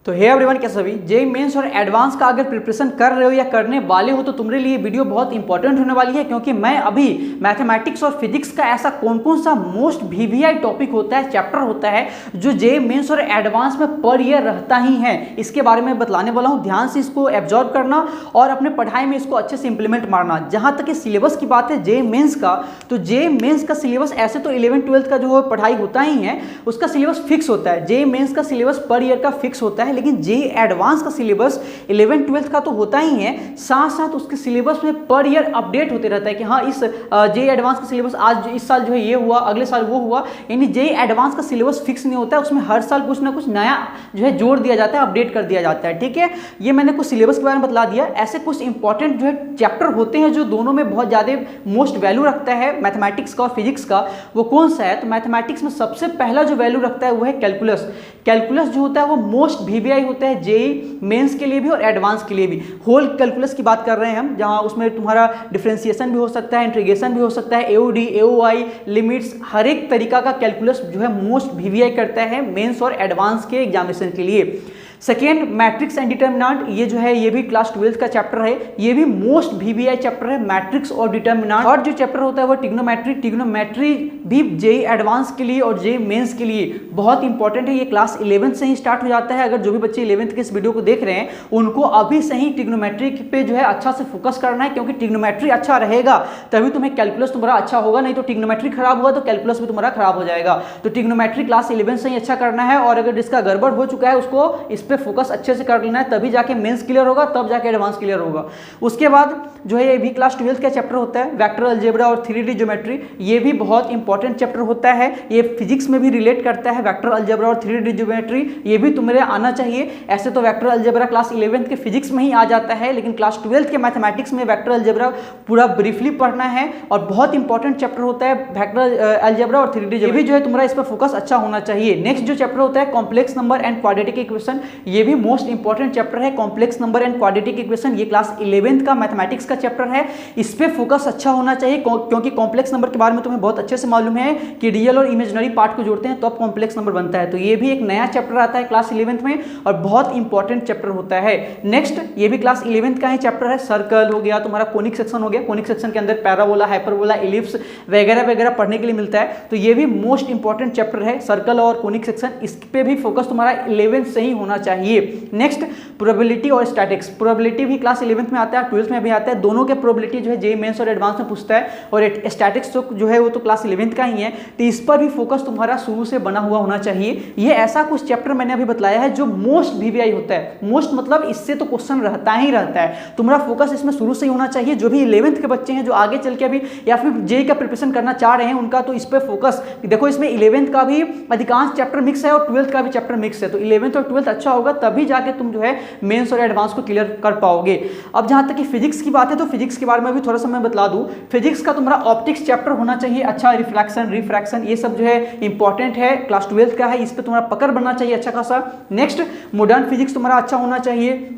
तो hey everyone, कैसे सभी जेईई मेंस और एडवांस का अगर प्रिपरेशन कर रहे हो या करने वाले हो तो तुम्हारे लिए वीडियो बहुत इंपॉर्टेंट होने वाली है, क्योंकि मैं अभी मैथमेटिक्स और फिजिक्स का ऐसा कौन कौन सा मोस्ट वीवीआई टॉपिक होता है, चैप्टर होता है जो जेईई मेंस और एडवांस में पर ईयर रहता ही है, इसके बारे में बतलाने वाला हूँ। ध्यान से इसको एब्जॉर्व करना और अपने पढ़ाई में इसको अच्छे से इंप्लीमेंट मारना। जहाँ तक कि सिलेबस की बात है जेईई मेंस का, तो जेईई मेंस का सिलेबस ऐसे तो 11th-12th का जो पढ़ाई होता ही है उसका सिलेबस फिक्स होता है। जेईई मेंस का सिलेबस पर ईयर का फिक्स होता है, लेकिन जेईई एडवांस का सिलेबस 11th-12th का तो होता ही है, साथ साथ उसके सिलेबस में पर ईयर अपडेट होते रहता है कि हाँ इस जेईई एडवांस का सिलेबस आज इस साल जो है ये हुआ, अगले साल वो हुआ। यानी जेईई एडवांस का सिलेबस फिक्स नहीं होता है, उसमें हर साल कुछ ना कुछ नया जो है जोड़ दिया जाता है, अपडेट कर दिया जाता है। ठीक है, ये मैंने कुछ सिलेबस के बारे में बतला दिया। ऐसे कुछ इंपॉर्टेंट जो है चैप्टर होते हैं जो दोनों में बहुत ज़्यादा मोस्ट वैल्यू रखता है, मैथमेटिक्स का और फिजिक्स का। वो कौन सा है? तो मैथमेटिक्स में सबसे पहला जो वैल्यू रखता है वो है कैलकुलस। कैलकुलस जो होता है वो मोस्ट वीवीआई होता है जेईई मेंस के लिए भी और एडवांस के लिए भी। होल कैलकुलस की बात कर रहे हैं हम, जहां उसमें तुम्हारा डिफरेंशिएशन भी हो सकता है, इंटीग्रेशन भी हो सकता है, एओडी, एओआई, लिमिट्स, हर एक तरीका का कैलकुलस जो है मोस्ट वीवीआई करता है मेंस और एडवांस के एग्जामिनेशन के लिए। सेकेंड, मैट्रिक्स एंड डिटर्मिनेंट, ये जो है ये भी क्लास 12th का चैप्टर है, ये भी मोस्ट वीवीआई चैप्टर है, मैट्रिक्स और डिटर्मिनेंट। और जो चैप्टर होता है वो ट्रिग्नोमेट्री। ट्रिग्नोमेट्री भी जेईई एडवांस के लिए और जेईई मेंस के लिए बहुत इंपॉर्टेंट है। ये क्लास 11th से ही स्टार्ट हो जाता है। अगर जो भी बच्चे 11th के इस वीडियो को देख रहे हैं उनको अभी से ही ट्रिग्नोमेट्री पे जो है अच्छा से फोकस करना है, क्योंकि ट्रिग्नोमेट्री अच्छा रहेगा तभी तुम्हें कैलकुलस तुम्हारा अच्छा होगा, नहीं तो ट्रिग्नोमेट्री खराब हुआ तो कैलकुलस भी तुम्हारा खराब हो जाएगा। तो ट्रिग्नोमेट्री क्लास 11 से ही अच्छा करना है, और अगर जिसका गड़बड़ हो चुका है उसको इस पे फोकस अच्छे से कर लेना है, तभी जाके मेंस क्लियर होगा, तब जाके एडवांस क्लियर होगा। उसके बाद जो है ये भी क्लास 12th का चैप्टर होता है वेक्टर अलजेब्रा और 3D ज्योमेट्री। ये भी बहुत इंपॉर्टेंट चैप्टर होता है, ये फिजिक्स में भी रिलेट करता है। वेक्टर अलजेब्रा और 3D ज्योमेट्री ये भी तुम्हें आना चाहिए। ऐसे तो वेक्टर अलजेब्रा क्लास 11th के फिजिक्स में ही आ जाता है, लेकिन क्लास 12th के मैथमेटिक्स में वेक्टर अलजेब्रा पूरा ब्रीफली पढ़ना है, और बहुत इंपॉर्टेंट चैप्टर होता है वेक्टर अलजेब्रा और 3D। ये भी जो है तुम्हारा इस पर फोकस अच्छा होना चाहिए। नेक्स्ट जो चैप्टर होता है complex number and quadratic equation, ये भी मोस्ट इंपॉर्टेंट चैप्टर है। Complex number and quadratic equation ये क्लास 11th का मैथमेटिक्स का चैप्टर है, इस पे फोकस अच्छा होना चाहिए, क्योंकि कॉम्प्लेक्स नंबर के बारे में तुम्हें बहुत अच्छे से मालूम है कि रियल और इमेजिनरी पार्ट को जोड़ते हैं तो अब कॉम्प्लेक्स नंबर बनता है। तो ये भी एक नया चैप्टर आता है क्लास 11th में और बहुत इंपॉर्टेंट चैप्टर होता है। नेक्स्ट ये भी क्लास 11th का ही चैप्टर है, सर्कल हो गया, तुम्हारा कोनिक सेक्शन हो गया। कोनिक सेक्शन के अंदर पैराबोला, हाइपरबोला, एलिप्स वगैरह वगैरह पढ़ने के लिए मिलता है, तो ये भी मोस्ट इंपॉर्टेंट चैप्टर है, सर्कल और कोनिक सेक्शन। इस पे भी फोकस तुम्हारा 11th से ही होना चाहिए। नेक्स्ट प्रोबेबिलिटी और स्टैटिक्स। प्रोबेबिलिटी भी क्लास 11th में आता है, 12th में भी आता है, दोनों के प्रोबेबिलिटी जो है जेईई मेंस और एडवांस में पूछता है, और स्टैटिक्स जो है वो तो क्लास 11th का ही है, तो इस पर भी फोकस तुम्हारा शुरू से बना हुआ होना चाहिए। ये ऐसा कुछ चैप्टर मैंने अभी बतलाया है जो मोस्ट वीवीआई होता है। मोस्ट मतलब इससे तो क्वेश्चन रहता ही रहता है, तुम्हारा फोकस इसमें शुरू से ही होना चाहिए। जो भी 11th के बच्चे हैं जो आगे चल के अभी या फिर जेईई का प्रिपरेशन करना चाह रहे हैं उनका तो इस पर फोकस देखो, इसमें 11th का भी अधिकांश चैप्टर मिक्स है और 12th का भी चैप्टर मिक्स है, तो 11th और 12th अच्छा होगा तभी जाके तुम जो है मेंस और एडवांस को क्लियर कर पाओगे। अब जहां तक कि फिजिक्स की बात है तो फिजिक्स के बारे में भी थोड़ा सा मैं बतला दूं। फिजिक्स का तुम्हारा ऑप्टिक्स चैप्टर होना चाहिए अच्छा, रिफ्लेक्शन, रिफ्रैक्शन ये सब जो है इंपॉर्टेंट है, क्लास 12th का है, इस पे तुम्हारा पकड़ बनना चाहिए अच्छा खासा। नेक्स्ट मॉडर्न फिजिक्स तुम्हारा अच्छा होना चाहिए,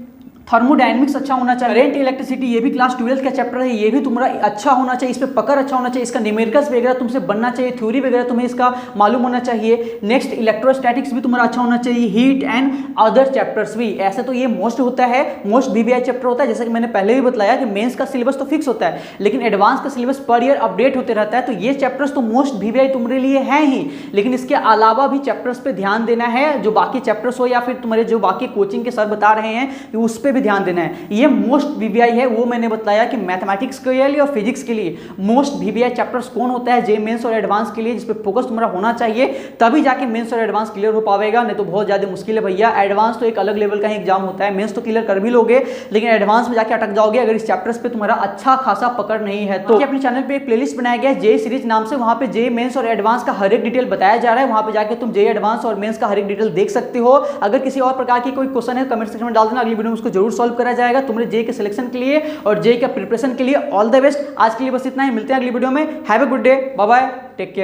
थर्मोडायनेमिक्स अच्छा होना चाहिए, करेंट इलेक्ट्रिसिटी ये भी क्लास 12th का चैप्टर है, ये भी तुम्हारा अच्छा होना चाहिए, इस पे पकड़ अच्छा होना चाहिए, इसका न्यूमेरिकल्स वगैरह तुमसे बनना चाहिए, थ्योरी वगैरह तुम्हें इसका मालूम होना चाहिए। नेक्स्ट इलेक्ट्रोस्टैटिक्स भी तुम्हारा अच्छा होना चाहिए, हीट एंड अदर चैप्टर्स भी। ऐसे तो ये मोस्ट होता है, मोस्ट वीवीआई चैप्टर होता है, जैसे कि मैंने पहले भी बताया कि मेंस का सिलेबस तो फिक्स होता है, लेकिन एडवांस का सिलेबस पर ईयर अपडेट होते रहता है, तो ये चैप्टर्स तो मोस्ट वीवीआई तुम्हारे लिए है ही, लेकिन इसके अलावा भी चैप्टर्स पे ध्यान देना है, जो बाकी चैप्टर्स हो या फिर तुम्हारे जो बाकी कोचिंग के सर बता रहे हैं उस पर भी ध्यान देना है। ये मोस्ट वीवीआई है, वो मैंने बताया कि मैथमेटिक्स के लिए और फिजिक्स के लिए मोस्ट वीवीआई चैप्टर्स कौन होता है जेईई मेंस और एडवांस के लिए, जिस पे फोकस तुम्हारा होना चाहिए, तभी जाके मेंस और एडवांस क्लियर हो पाएगा, नहीं तो बहुत ज्यादा मुश्किल है भैया। एडवांस तो एक अलग लेवल का ही एग्जाम होता है, मेंस तो क्लियर कर भी लोगे, लेकिन एडवांस में जाके अटक जाओगे अगर इस चैप्टर्स पे तुम्हारा अच्छा खासा पकड़ नहीं है। तो अपने चैनल पे एक प्लेलिस्ट बनाया गया है जेईई सीरीज नाम से, वहां पे जेईई मेंस और एडवांस का हर एक डिटेल बताया जा रहा है, वहां पे जाके तुम जेईई एडवांस और मेंस का हर एक डिटेल देख सकते हो। अगर किसी और प्रकार की कोई क्वेश्चन है कमेंट सेक्शन में डाल देना, अगली वीडियो में उसको जरूर सॉल्व करा जाएगा तुम्हारे जेईई के सिलेक्शन के लिए और जेईई का प्रिपरेशन के लिए। All the best. आज के लिए बस इतना ही, मिलते हैं अगली वीडियो में। Have a good day, bye bye, take care.